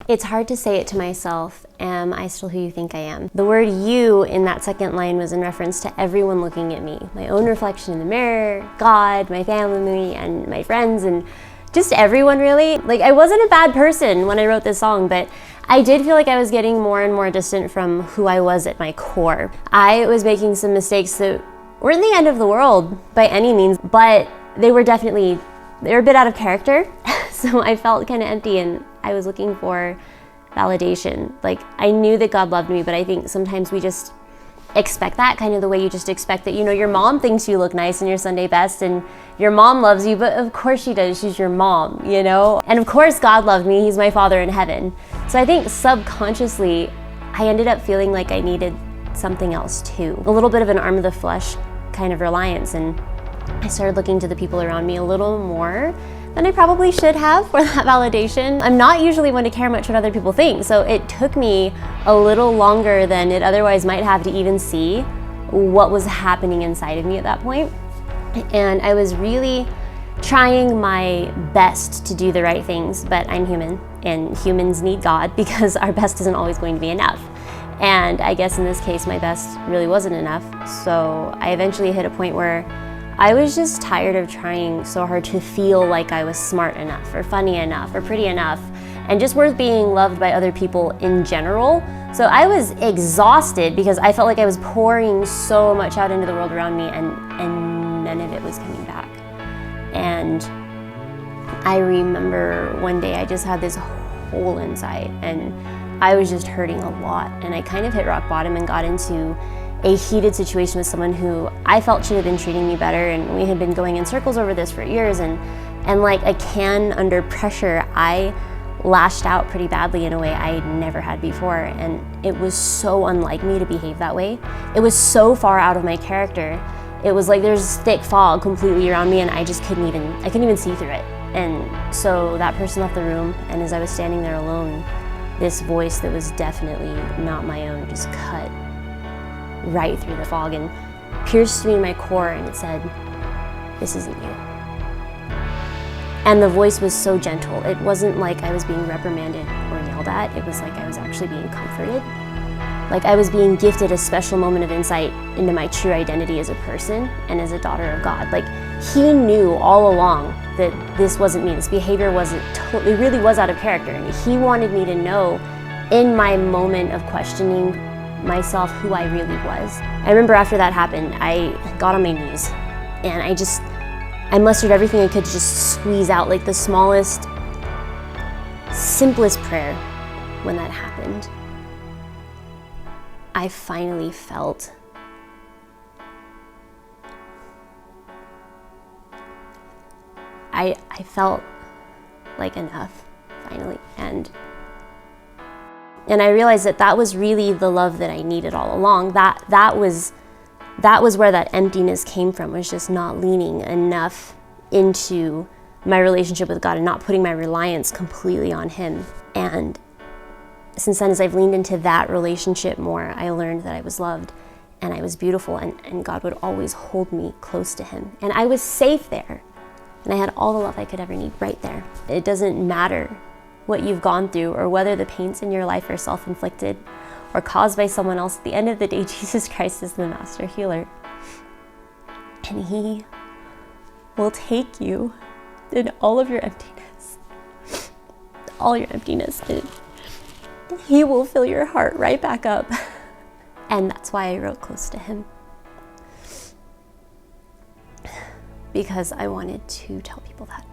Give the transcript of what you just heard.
It's hard to say it to myself, am I still who you think I am? The word you in that second line was in reference to everyone looking at me. My own reflection in the mirror, God, my family, and my friends, and just everyone really. Like, I wasn't a bad person when I wrote this song, but I did feel like I was getting more and more distant from who I was at my core. I was making some mistakes that weren't the end of the world by any means, but they were a bit out of character. So I felt kind of empty, and I was looking for validation. Like, I knew that God loved me, but I think sometimes we just expect that, kind of the way you just expect that, you know, your mom thinks you look nice in your Sunday best and your mom loves you, but of course she does, she's your mom, you know? And of course God loved me, he's my Father in heaven. So I think subconsciously, I ended up feeling like I needed something else too. A little bit of an arm of the flesh kind of reliance, and I started looking to the people around me a little more than I probably should have for that validation. I'm not usually one to care much what other people think, so it took me a little longer than it otherwise might have to even see what was happening inside of me at that point. And I was really trying my best to do the right things, but I'm human, and humans need God because our best isn't always going to be enough. And I guess in this case, my best really wasn't enough. So I eventually hit a point where I was just tired of trying so hard to feel like I was smart enough or funny enough or pretty enough and just worth being loved by other people in general. So I was exhausted because I felt like I was pouring so much out into the world around me, and none of it was coming back. And I remember one day I just had this hole inside, and I was just hurting a lot, and I kind of hit rock bottom and got into a heated situation with someone who I felt should have been treating me better, and we had been going in circles over this for years, and like a can under pressure, I lashed out pretty badly in a way I never had before, and it was so unlike me to behave that way. It was so far out of my character. It was like there's thick fog completely around me, and I couldn't even see through it. And so that person left the room, and as I was standing there alone, this voice that was definitely not my own just cut right through the fog and pierced me in my core, and it said, "This isn't you." And the voice was so gentle. It wasn't like I was being reprimanded or yelled at. It was like I was actually being comforted. Like I was being gifted a special moment of insight into my true identity as a person and as a daughter of God. Like, he knew all along that this wasn't me. This behavior it really was out of character. And he wanted me to know in my moment of questioning myself who I really was. I remember after that happened, I got on my knees, and I mustered everything I could to just squeeze out like the smallest, simplest prayer. When that happened, I finally felt I felt like enough, finally. And I realized that was really the love that I needed all along. That was where that emptiness came from, was just not leaning enough into my relationship with God and not putting my reliance completely on him. And since then, as I've leaned into that relationship more, I learned that I was loved and I was beautiful, and God would always hold me close to him. And I was safe there, and I had all the love I could ever need right there. It doesn't matter what you've gone through or whether the pains in your life are self-inflicted or caused by someone else. At the end of the day, Jesus Christ is the master healer. And he will take you in all of your emptiness, all your emptiness, and he will fill your heart right back up. And that's why I wrote Close to Him, because I wanted to tell people that.